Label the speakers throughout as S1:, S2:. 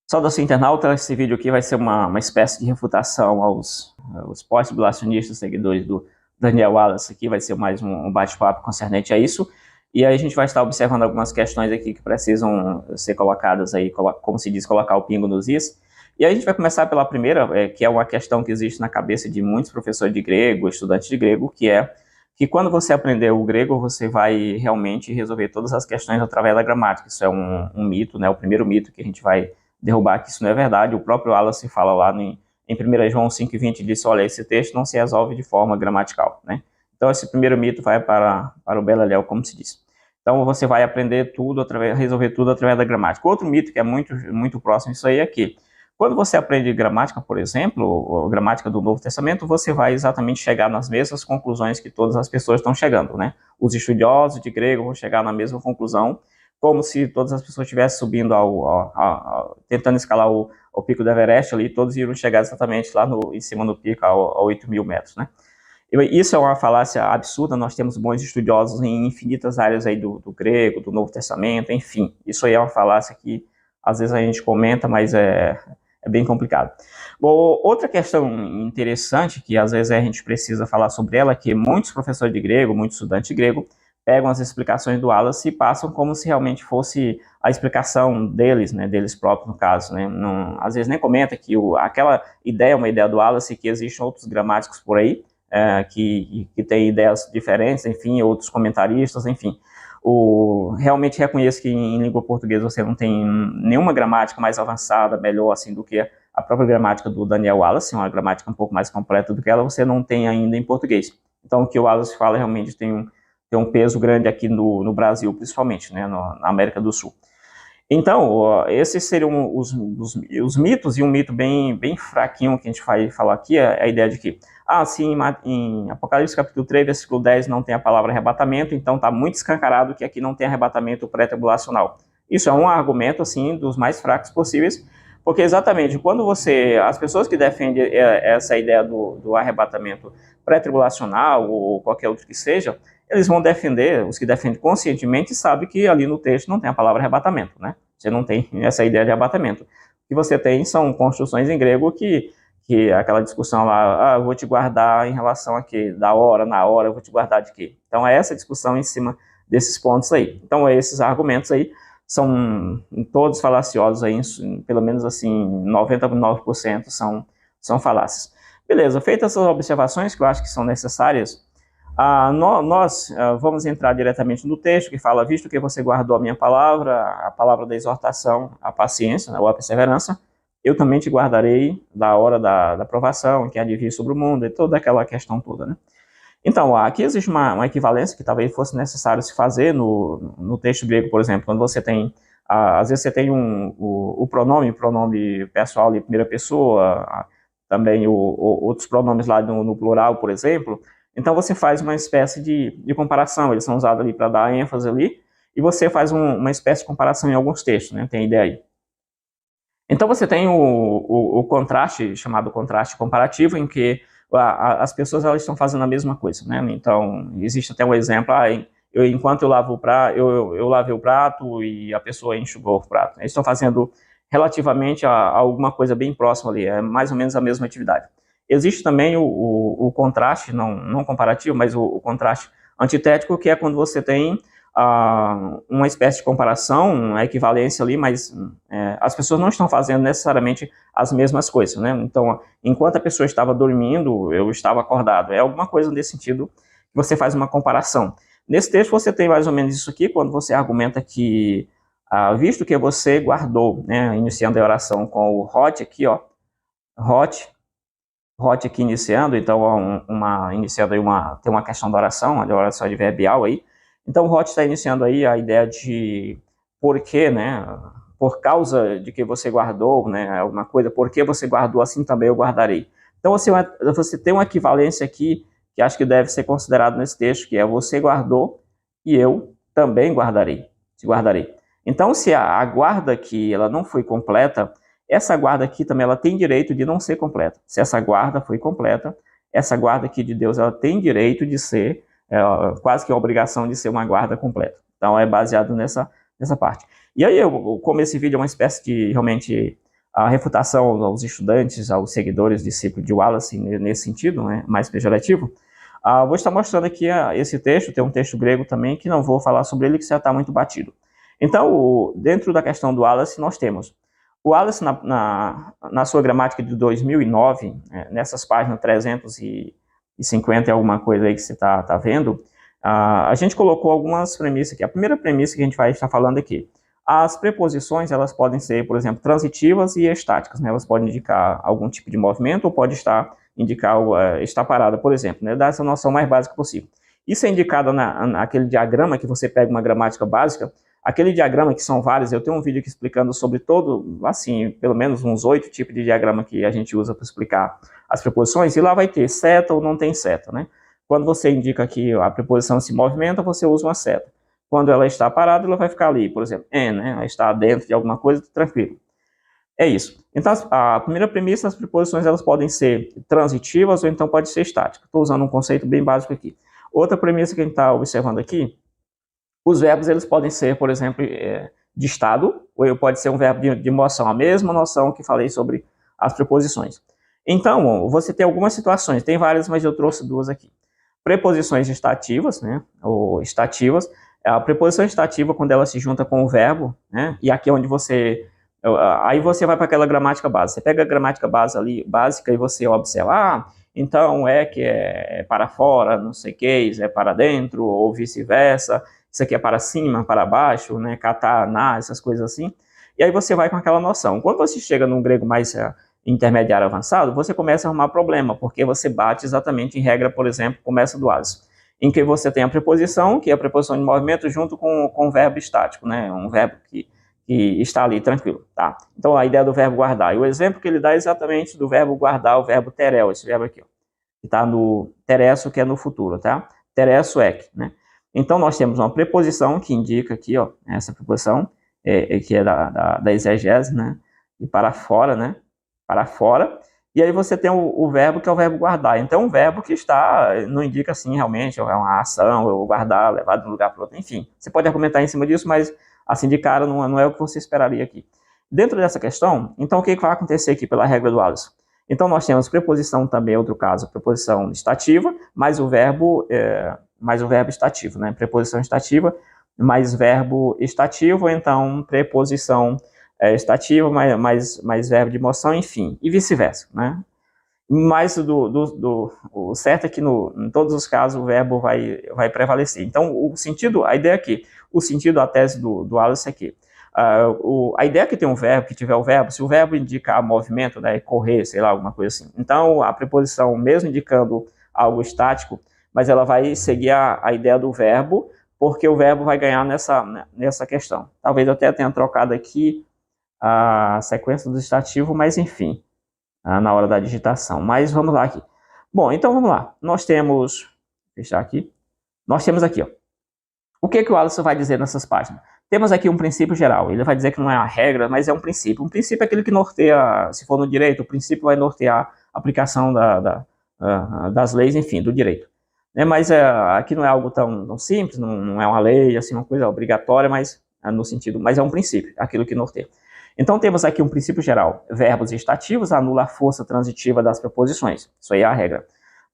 S1: Saudação internauta, esse vídeo aqui vai ser uma espécie de refutação aos pós-tribulacionistas, seguidores do Daniel Wallace. Aqui vai ser mais um bate-papo concernente a isso. E aí a gente vai estar observando algumas questões aqui que precisam ser colocadas aí, como se diz, colocar o pingo nos is. E aí a gente vai começar pela primeira, que é uma questão que existe na cabeça de muitos professores de grego, estudantes de grego, que é que quando você aprender o grego, você vai realmente resolver todas as questões através da gramática. Isso é um mito, né? O primeiro mito que a gente vai derrubar que isso não é verdade. O próprio Wallace fala lá em 1 João 5,20, disse, olha, esse texto não se resolve de forma gramatical, né? Então esse primeiro mito vai para o beleléu, como se diz. Então você vai aprender tudo, resolver tudo através da gramática. Outro mito que é muito próximo disso aí é que quando você aprende gramática, por exemplo, a gramática do Novo Testamento, você vai exatamente chegar nas mesmas conclusões que todas as pessoas estão chegando, né? Os estudiosos de grego vão chegar na mesma conclusão, como se todas as pessoas estivessem subindo, tentando escalar o pico do Everest ali, todos iriam chegar exatamente lá em cima do pico, a 8.000 metros, né? Isso é uma falácia absurda. Nós temos bons estudiosos em infinitas áreas aí do grego, do Novo Testamento, enfim. Isso aí é uma falácia que às vezes a gente comenta, mas é bem complicado. Bom, outra questão interessante, que às vezes a gente precisa falar sobre ela, é que muitos professores de grego, muitos estudantes de grego, pegam as explicações do Wallace e passam como se realmente fosse a explicação deles, né, deles próprios no caso, né, não, às vezes nem comenta que aquela ideia é uma ideia do Wallace, que existem outros gramáticos por aí, que têm ideias diferentes, enfim, outros comentaristas, enfim. Realmente reconheço que em língua portuguesa você não tem nenhuma gramática mais avançada, melhor assim do que a própria gramática do Daniel Wallace, uma gramática um pouco mais completa do que ela, você não tem ainda em português. Então o que o Wallace fala realmente tem um peso grande aqui no Brasil, principalmente, né, na América do Sul. Então, esses seriam os mitos, e um mito bem fraquinho que a gente vai falar aqui é a ideia de que, sim, em Apocalipse capítulo 3, versículo 10, não tem a palavra arrebatamento, então está muito escancarado que aqui não tem arrebatamento pré-tribulacional. Isso é um argumento, assim, dos mais fracos possíveis, porque exatamente quando as pessoas que defendem essa ideia do arrebatamento pré-tribulacional, ou qualquer outro que seja, eles vão defender, os que defendem conscientemente, sabem que ali no texto não tem a palavra arrebatamento, né? Você não tem essa ideia de arrebatamento. O que você tem são construções em grego que aquela discussão lá, eu vou te guardar em relação a quê? Da hora, na hora, eu vou te guardar de quê? Então é essa discussão em cima desses pontos aí. Então esses argumentos aí são todos falaciosos aí, pelo menos assim, 99% são falácias. Beleza, feitas essas observações que eu acho que são necessárias, nós vamos entrar diretamente no texto que fala, visto que você guardou a minha palavra, a palavra da exortação, a paciência, né, ou a perseverança, eu também te guardarei da hora da provação, que há de vir sobre o mundo, e toda aquela questão toda, né? Então, aqui existe uma equivalência que talvez fosse necessário se fazer no texto grego, por exemplo, quando você tem, às vezes você tem o pronome pessoal de primeira pessoa, também outros pronomes lá no plural, por exemplo. Então você faz uma espécie de comparação, eles são usados ali para dar ênfase ali, e você faz uma espécie de comparação em alguns textos, né? Tem ideia aí. Então você tem o contraste, chamado contraste comparativo, em que as pessoas elas estão fazendo a mesma coisa, né? Então existe até um exemplo, enquanto eu lavo o prato, eu lavei o prato e a pessoa enxugou o prato. Eles estão fazendo relativamente a alguma coisa bem próxima ali, é mais ou menos a mesma atividade. Existe também o contraste, não comparativo, mas o contraste antitético, que é quando você tem uma espécie de comparação, a equivalência ali, mas as pessoas não estão fazendo necessariamente as mesmas coisas, né? Então, enquanto a pessoa estava dormindo, eu estava acordado. É alguma coisa nesse sentido que você faz uma comparação. Nesse texto você tem mais ou menos isso aqui, quando você argumenta que, visto que você guardou, né, iniciando a oração com o hot aqui, ó, hot aqui iniciando, então iniciando aí tem uma questão da oração, a oração adverbial aí. Então o hot está iniciando aí a ideia de porquê, né? Por causa de que você guardou, né? Alguma coisa, porque você guardou, assim também eu guardarei. Então você tem uma equivalência aqui que acho que deve ser considerado nesse texto, que é você guardou e eu também guardarei, te guardarei. Então se a guarda aqui ela não foi completa, essa guarda aqui também ela tem direito de não ser completa. Se essa guarda foi completa, essa guarda aqui de Deus ela tem direito de ser, quase que a obrigação de ser uma guarda completa. Então é baseado nessa parte. E aí, como esse vídeo é uma espécie de realmente a refutação aos estudantes, aos seguidores, discípulos de Wallace, nesse sentido, né, mais pejorativo. Vou estar mostrando aqui esse texto, tem um texto grego também, que não vou falar sobre ele, que já está muito batido. Então, dentro da questão do Wallace, nós temos o Wallace, na sua gramática de 2009, nessas páginas 350 e alguma coisa aí que você está vendo, a gente colocou algumas premissas aqui. A primeira premissa que a gente vai estar falando aqui: as preposições, elas podem ser, por exemplo, transitivas e estáticas, né? Elas podem indicar algum tipo de movimento ou pode indicar estar parada, por exemplo, né? Dá essa noção mais básica possível. Isso é indicado naquele diagrama que você pega uma gramática básica. Aquele diagrama que são vários, eu tenho um vídeo aqui explicando sobre todo, assim, pelo menos uns 8 tipos de diagrama que a gente usa para explicar as preposições, e lá vai ter seta ou não tem seta, né? Quando você indica que a preposição se movimenta, você usa uma seta. Quando ela está parada, ela vai ficar ali, por exemplo, né? Ela está dentro de alguma coisa, tranquilo. É isso. Então, a primeira premissa, as preposições elas podem ser transitivas ou então pode ser estáticas. Estou usando um conceito bem básico aqui. Outra premissa que a gente está observando aqui: os verbos eles podem ser, por exemplo, de estado, ou pode ser um verbo de moção, a mesma noção que falei sobre as preposições. Então, você tem algumas situações, tem várias, mas eu trouxe duas aqui. Preposições estativas, né, ou estativas. A preposição estativa, quando ela se junta com o verbo, né, e aqui é onde aí você vai para aquela gramática básica. Você pega a gramática básica e você observa, então que é para fora, não sei o que, é para dentro, ou vice-versa. Isso aqui é para cima, para baixo, né, catar, essas coisas assim. E aí você vai com aquela noção. Quando você chega num grego mais intermediário avançado, você começa a arrumar problema, porque você bate exatamente em regra, por exemplo, começa do AS, em que você tem a preposição, que é a preposição de movimento, junto com o verbo estático, né, um verbo que está ali tranquilo, tá? Então, a ideia do verbo guardar. E o exemplo que ele dá é exatamente do verbo guardar, o verbo terel, esse verbo aqui, ó, que está no teresso, que é no futuro, tá? Teresso né? Então, nós temos uma preposição que indica aqui, ó, essa preposição, que é da exegese, né? E para fora, né? Para fora. E aí você tem o verbo, que é o verbo guardar. Então, um verbo que não indica assim realmente, é uma ação, ou guardar, levar de um lugar para outro, enfim. Você pode argumentar em cima disso, mas assim de cara não é o que você esperaria aqui. Dentro dessa questão, então o que vai acontecer aqui pela regra do Wallace? Então, nós temos preposição também, outro caso, preposição estativa, mais o verbo estativo, né? Preposição estativa, mais verbo estativo, então preposição estativa, mais verbo de moção, enfim, e vice-versa, né? Mas o certo é que em todos os casos o verbo vai prevalecer. Então, a ideia aqui, a tese do Wallace é que a ideia é que tem um verbo, que tiver o verbo, se o verbo indicar movimento, né, correr, sei lá, alguma coisa assim. Então, a preposição, mesmo indicando algo estático, mas ela vai seguir a ideia do verbo, porque o verbo vai ganhar nessa questão. Talvez eu até tenha trocado aqui a sequência do estativo, mas enfim, na hora da digitação. Mas vamos lá aqui. Bom, então vamos lá. Nós temos, vou fechar aqui. Nós temos aqui, ó. O que o Wallace vai dizer nessas páginas? Temos aqui um princípio geral. Ele vai dizer que não é uma regra, mas é um princípio. Um princípio é aquele que norteia, se for no direito, o princípio vai nortear a aplicação das leis, enfim, do direito. Mas aqui não é algo tão simples, não é uma lei, assim, uma coisa obrigatória, mas é um princípio, aquilo que norteia. Então, temos aqui um princípio geral. Verbos estativos anula a força transitiva das preposições. Isso aí é a regra.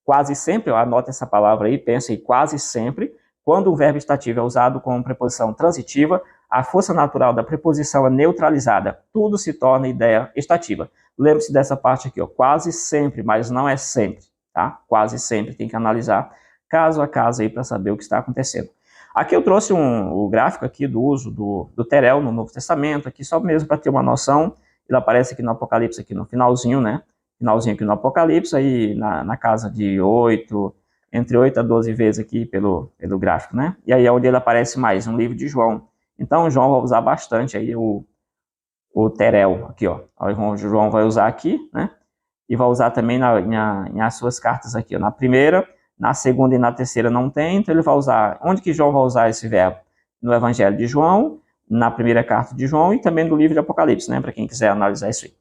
S1: Quase sempre, anota essa palavra aí, pensa aí, quase sempre, quando um verbo estativo é usado como preposição transitiva, a força natural da preposição é neutralizada. Tudo se torna ideia estativa. Lembre-se dessa parte aqui, ó, quase sempre, mas não é sempre, tá? Quase sempre, tem que analisar caso a caso aí para saber o que está acontecendo. Aqui eu trouxe o gráfico aqui do uso do terel no Novo Testamento, aqui só mesmo para ter uma noção. Ele aparece aqui no Apocalipse, aqui no finalzinho, né? Finalzinho aqui no Apocalipse, aí na casa de entre 8 a 12 vezes aqui pelo gráfico, né? E aí é onde ele aparece mais, no livro de João. Então, João vai usar bastante aí o terel, aqui, ó. O João vai usar aqui, né? E vai usar também nas suas cartas aqui, ó. Na primeira, na segunda e na terceira não tem, então ele vai usar... Onde que João vai usar esse verbo? No Evangelho de João, na primeira carta de João e também no livro de Apocalipse, né? Para quem quiser analisar isso aí.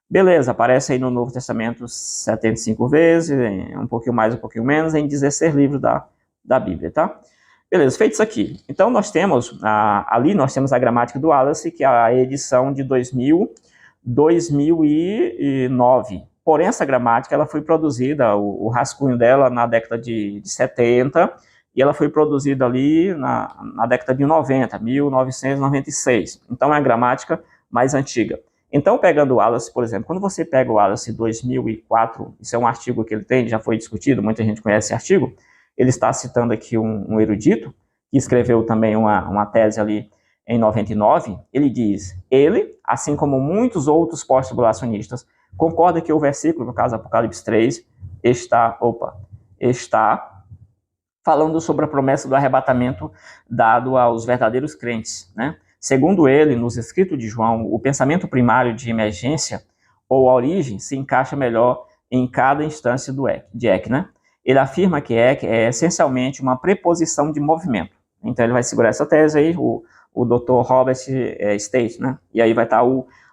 S1: Beleza, aparece aí no Novo Testamento 75 vezes, um pouquinho mais, um pouquinho menos, em 16 livros da Bíblia, tá? Beleza, feito isso aqui. Então, nós temos, ali nós temos a gramática do Wallace, que é a edição de 2000, 2009. Porém, essa gramática ela foi produzida, o rascunho dela na década de 70, e ela foi produzida ali na década de 90, 1996. Então, é uma gramática mais antiga. Então, pegando o Wallace, por exemplo, quando você pega o Wallace 2004, isso é um artigo que ele tem, já foi discutido, muita gente conhece esse artigo, ele está citando aqui um erudito, que escreveu também uma tese ali em 99, ele diz, ele, assim como muitos outros pós-tribulacionistas, concorda que o versículo, no caso Apocalipse 3, está falando sobre a promessa do arrebatamento dado aos verdadeiros crentes, né? Segundo ele, nos escritos de João, o pensamento primário de emergência ou a origem se encaixa melhor em cada instância de Eck, né? Ele afirma que Eck é essencialmente uma preposição de movimento. Então ele vai segurar essa tese aí, o Dr. Robert State, né? E aí vai estar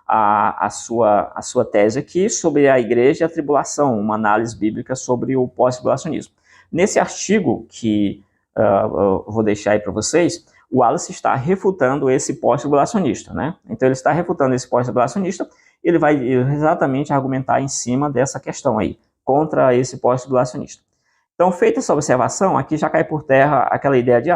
S1: a sua tese aqui sobre a igreja e a tribulação, uma análise bíblica sobre o pós-tribulacionismo. Nesse artigo que eu vou deixar aí para vocês, o Wallace está refutando esse pós-tribulacionista, né? Então ele está refutando esse pós-tribulacionista, ele vai exatamente argumentar em cima dessa questão aí, contra esse pós-tribulacionista. Então, feita essa observação, aqui já cai por terra aquela ideia de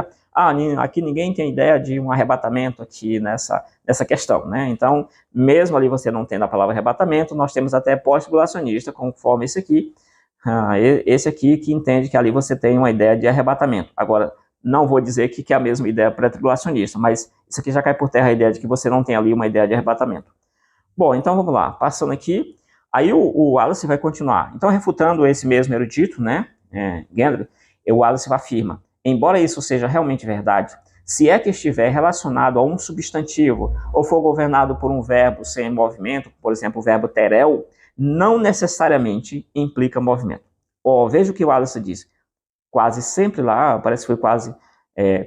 S1: aqui ninguém tem ideia de um arrebatamento aqui nessa questão, né? Então, mesmo ali você não tendo a palavra arrebatamento, nós temos até pós-tribulacionista, conforme esse aqui que entende que ali você tem uma ideia de arrebatamento. Agora, não vou dizer que é a mesma ideia pré-tribulacionista, mas isso aqui já cai por terra a ideia de que você não tem ali uma ideia de arrebatamento. Bom, então vamos lá, passando aqui, aí o Wallace vai continuar. Então, refutando esse mesmo erudito, né, Gendry, o Wallace afirma, embora isso seja realmente verdade, se é que estiver relacionado a um substantivo ou for governado por um verbo sem movimento, por exemplo, o verbo terel, não necessariamente implica movimento. Veja o que o Wallace diz. Quase sempre lá, parece que foi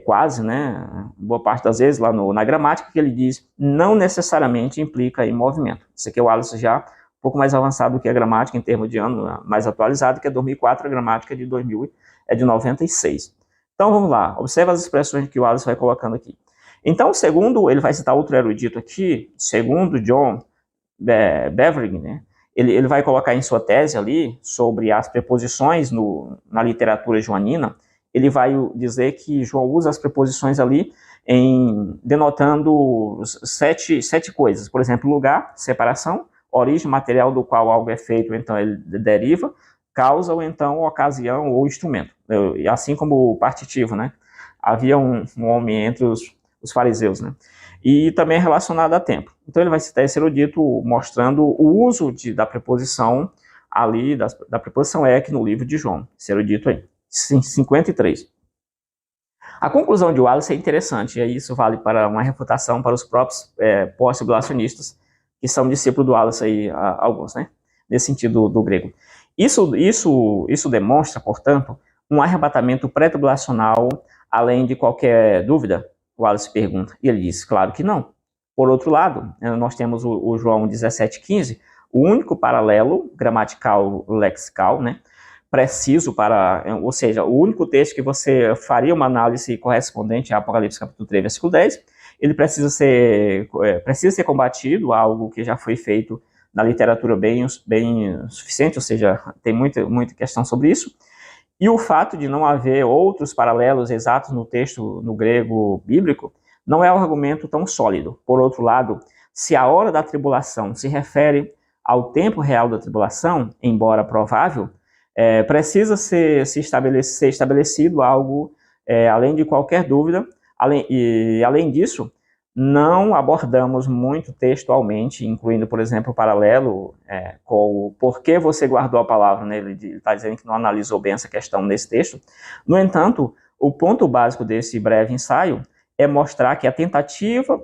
S1: quase, né? Boa parte das vezes lá na gramática que ele diz não necessariamente implica em movimento. Isso aqui é o Wallace já um pouco mais avançado do que a gramática em termos de ano, mais atualizado, que é 2004, a gramática de 2000 é de 96. Então vamos lá, observa as expressões que o Wallace vai colocando aqui. Então, segundo, ele vai citar outro erudito aqui, segundo John Beveridge, né? Ele vai colocar em sua tese ali, sobre as preposições na literatura joanina, ele vai dizer que João usa as preposições ali denotando sete coisas. Por exemplo, lugar, separação, origem, material do qual algo é feito, então ele deriva, causa ou então ocasião ou instrumento. Assim como o partitivo, né? Havia um homem entre os fariseus, né? E também relacionado a tempo. Então ele vai citar esse erudito mostrando o uso da preposição ali, da preposição ek no livro de João, esse erudito aí, 53. A conclusão de Wallace é interessante, e isso vale para uma refutação para os próprios pós-tribulacionistas, que são discípulos do Wallace aí, alguns, né? Nesse sentido do grego. Isso demonstra, portanto, um arrebatamento pré-tribulacional, além de qualquer dúvida? O Wallace pergunta, e ele diz, claro que não. Por outro lado, nós temos o João 17,15, o único paralelo gramatical, lexical, né, preciso ou seja, o único texto que você faria uma análise correspondente a Apocalipse capítulo 3, versículo 10, ele precisa ser combatido, algo que já foi feito na literatura bem suficiente, ou seja, tem muita questão sobre isso. E o fato de não haver outros paralelos exatos no texto no grego bíblico não é um argumento tão sólido. Por outro lado, se a hora da tribulação se refere ao tempo real da tribulação, embora provável, precisa ser estabelecido algo além de qualquer dúvida. Além disso, não abordamos muito textualmente, incluindo, por exemplo, o paralelo com o porquê você guardou a palavra, né? Ele está dizendo que não analisou bem essa questão nesse texto. No entanto, o ponto básico desse breve ensaio é mostrar que a tentativa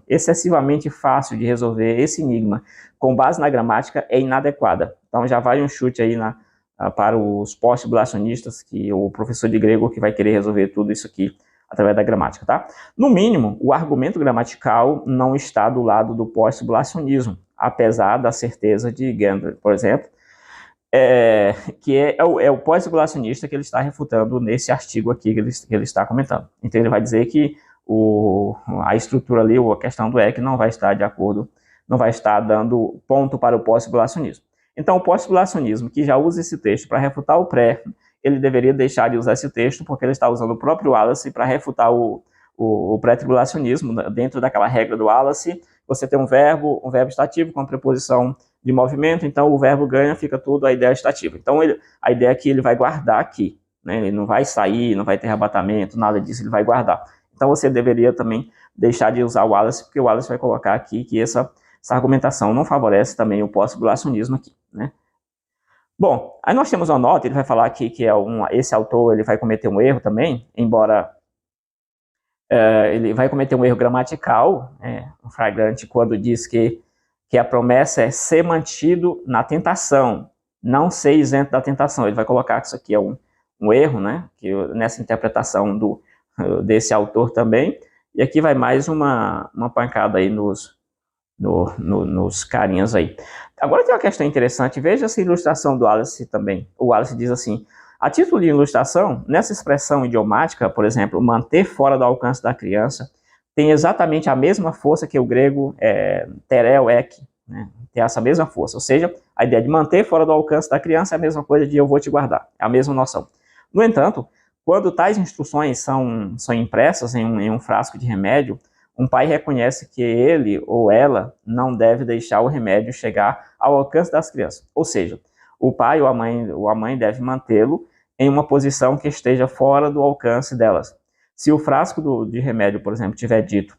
S1: excessivamente fácil de resolver esse enigma com base na gramática é inadequada. Então já vai um chute aí para os pós-tribulacionistas, que o professor de grego que vai querer resolver tudo isso aqui através da gramática, tá? No mínimo, o argumento gramatical não está do lado do pós-tribulacionismo, apesar da certeza de Gendry, por exemplo, que é o pós-tribulacionista que ele está refutando nesse artigo aqui que ele está comentando. Então ele vai dizer que a estrutura ali, ou a questão do EC, não vai estar de acordo não vai estar dando ponto para o pós-tribulacionismo. Então, o pós-tribulacionismo, que já usa esse texto para refutar o pré, ele deveria deixar de usar esse texto, porque ele está usando o próprio Wallace para refutar o pré-tribulacionismo. Dentro daquela regra do Wallace, você tem um verbo estativo com a preposição de movimento, então o verbo ganha, fica tudo a ideia estativa. Então, a ideia é que ele vai guardar aqui, né? Ele não vai sair, não vai ter arrebatamento, nada disso, ele vai guardar. Então, você deveria também deixar de usar o Wallace, porque o Wallace vai colocar aqui que essa argumentação não favorece também o pós-tribulacionismo aqui, né? Bom, aí nós temos uma nota, ele vai falar aqui que esse autor ele vai cometer um erro também, embora ele vai cometer um erro gramatical, um flagrante, quando diz que a promessa é ser mantido na tentação, não ser isento da tentação. Ele vai colocar que isso aqui é um erro, né, que nessa interpretação desse autor também, e aqui vai mais uma pancada aí nos carinhas aí. Agora tem uma questão interessante, veja essa ilustração do Wallace também. O Wallace diz assim: a título de ilustração, nessa expressão idiomática, por exemplo, manter fora do alcance da criança, tem exatamente a mesma força que o grego tereo ek, né? Tem essa mesma força, ou seja, a ideia de manter fora do alcance da criança é a mesma coisa de eu vou te guardar, é a mesma noção. No entanto, quando tais instruções são impressas em um frasco de remédio, um pai reconhece que ele ou ela não deve deixar o remédio chegar ao alcance das crianças. Ou seja, o pai ou a mãe deve mantê-lo em uma posição que esteja fora do alcance delas. Se o frasco de remédio, por exemplo, tiver dito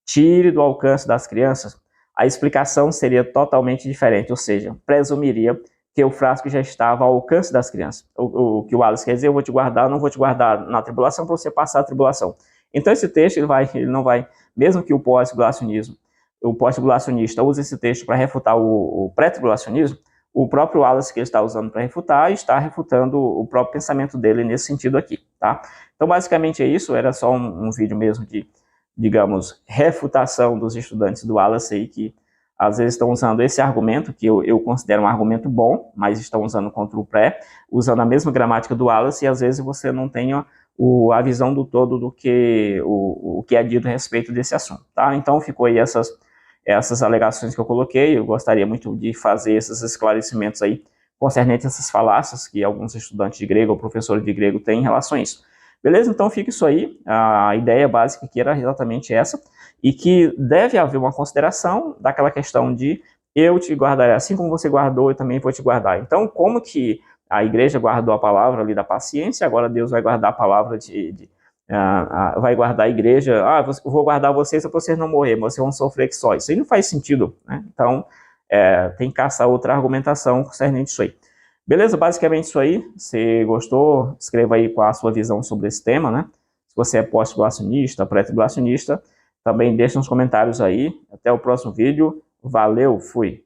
S1: tire do alcance das crianças, a explicação seria totalmente diferente, ou seja, presumiria que o frasco já estava ao alcance das crianças. O que o Wallace quer dizer, eu vou te guardar, não vou te guardar na tribulação para você passar a tribulação. Então esse texto ele não vai, mesmo que o pós-tribulacionista use esse texto para refutar o pré-tribulacionismo, o próprio Wallace que ele está usando para refutar está refutando o próprio pensamento dele nesse sentido aqui, tá? Então basicamente é isso, era só um vídeo mesmo de, digamos, refutação dos estudantes do Wallace aí, que às vezes estão usando esse argumento, que eu considero um argumento bom, mas estão usando contra o pré, usando a mesma gramática do Wallace, e às vezes você não tem a visão do todo do que o que é dito a respeito desse assunto, tá? Então ficou aí essas alegações que eu coloquei. Eu gostaria muito de fazer esses esclarecimentos aí concernentes a essas falácias que alguns estudantes de grego ou professores de grego têm em relação a isso. Beleza? Então fica isso aí, a ideia básica aqui era exatamente essa, e que deve haver uma consideração daquela questão de eu te guardarei, assim como você guardou, eu também vou te guardar. Então, como que a igreja guardou a palavra ali da paciência, agora Deus vai guardar a palavra vai guardar a igreja, eu vou guardar vocês para vocês não morrer, mas vocês vão sofrer que só. Isso aí não faz sentido, né? Então, tem que caçar outra argumentação concernente isso aí. Beleza? Basicamente isso aí. Se gostou, escreva aí qual a sua visão sobre esse tema, né? Se você é pós-tribulacionista, pré-tribulacionista, também deixa nos comentários aí. Até o próximo vídeo. Valeu, fui!